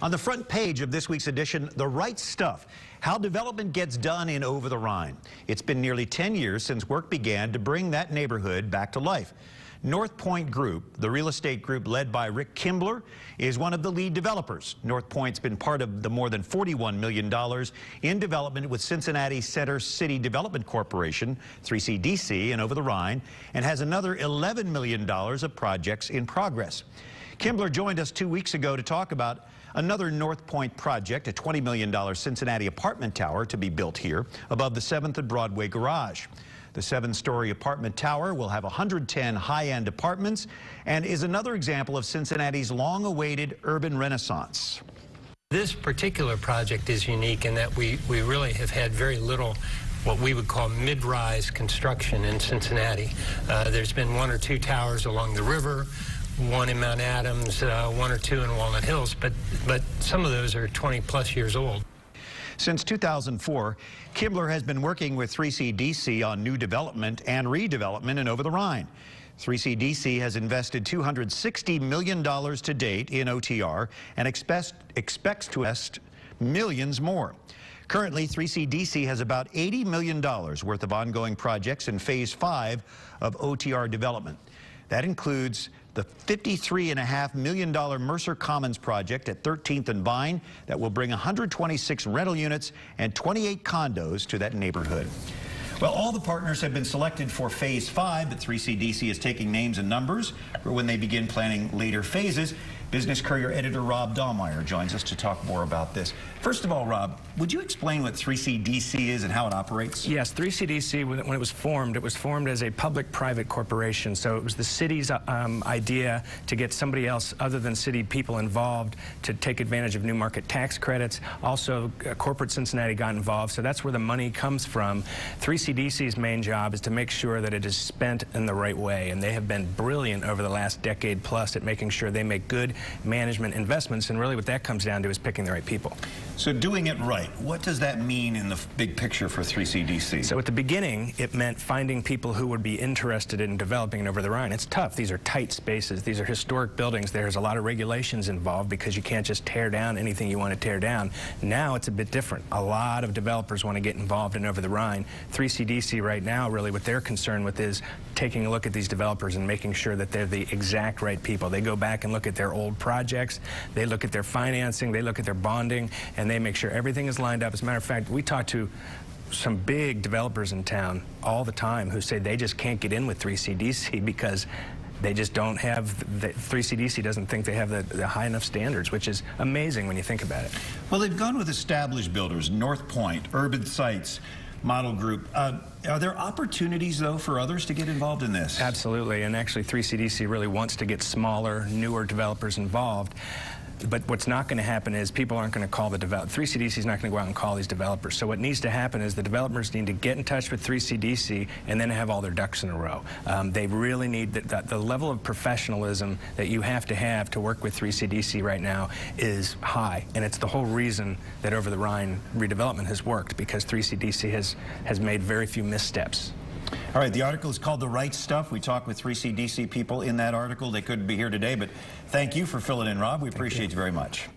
On the front page of this week's edition, The Right Stuff, how development gets done in Over the Rhine. It's been nearly 10 years since work began to bring that neighborhood back to life. North Point Group, the real estate group led by Rick Kimbler, is one of the lead developers. North Point's been part of the more than $41 million in development with Cincinnati Center City Development Corporation, 3CDC, and Over the Rhine, and has another $11 million of projects in progress. Kimbler joined us 2 weeks ago to talk about another North Point project, a $20 million Cincinnati apartment tower to be built here above the 7th and Broadway garage. The 7-story apartment tower will have 110 high-end apartments and is another example of Cincinnati's long-awaited urban renaissance. This particular project is unique in that we really have had very little what we would call mid-rise construction in Cincinnati. There's been 1 or 2 towers along the river, 1 in Mount Adams, 1 or 2 in Walnut Hills, but some of those are 20-plus years old. Since 2004, Kimbler has been working with 3CDC on new development and redevelopment in Over the Rhine. 3CDC has invested $260 million to date in OTR and expects to invest millions more. Currently, 3CDC has about $80 million worth of ongoing projects in Phase 5 of OTR development. That includes the $53.5 million Mercer Commons project at 13th and Vine that will bring 126 rental units and 28 condos to that neighborhood. Well, all the partners have been selected for Phase 5, but 3CDC is taking names and numbers for when they begin planning later phases. Business Courier editor Rob Dahlmeyer joins us to talk more about this. First of all, Rob, would you explain what 3CDC is and how it operates? Yes, 3CDC, when it was formed as a public-private corporation. So it was the city's idea to get somebody else other than city people involved to take advantage of new market tax credits. Also, corporate Cincinnati got involved, so that's where the money comes from. 3CDC's main job is to make sure that it is spent in the right way, and they have been brilliant over the last decade plus at making sure they make good management investments, and really what that comes down to is picking the right people. So doing it right, what does that mean in the big picture for 3CDC? So at the beginning, it meant finding people who would be interested in developing Over the Rhine. It's tough. These are tight spaces. These are historic buildings. There's a lot of regulations involved because you can't just tear down anything you want to tear down. Now it's a bit different. A lot of developers want to get involved in Over the Rhine. 3CDC right now, really what they're concerned with is taking a look at these developers and making sure that they're the exact right people. They go back and look at their old projects, they look at their financing, they look at their bonding, and they make sure everything is lined up. As a matter of fact, we talk to some big developers in town all the time who say they just can't get in with 3CDC because they just don't have, 3CDC doesn't think they have the high enough standards, which is amazing when you think about it. Well, they've gone with established builders, North Point, Urban Sites, Model Group. Are there opportunities, though, for others to get involved in this? Absolutely, and actually 3CDC really wants to get smaller, newer developers involved. But what's not going to happen is people aren't going to call the developer. 3CDC is not going to go out and call these developers. So what needs to happen is the developers need to get in touch with 3CDC and then have all their ducks in a row. They really need the level of professionalism that you have to work with 3CDC right now is high. And it's the whole reason that Over the Rhine redevelopment has worked, because 3CDC has made very few missteps. All right, the article is called The Right Stuff. We talked with 3CDC people in that article. They couldn't be here today, but thank you for filling in, Rob. We appreciate you very much.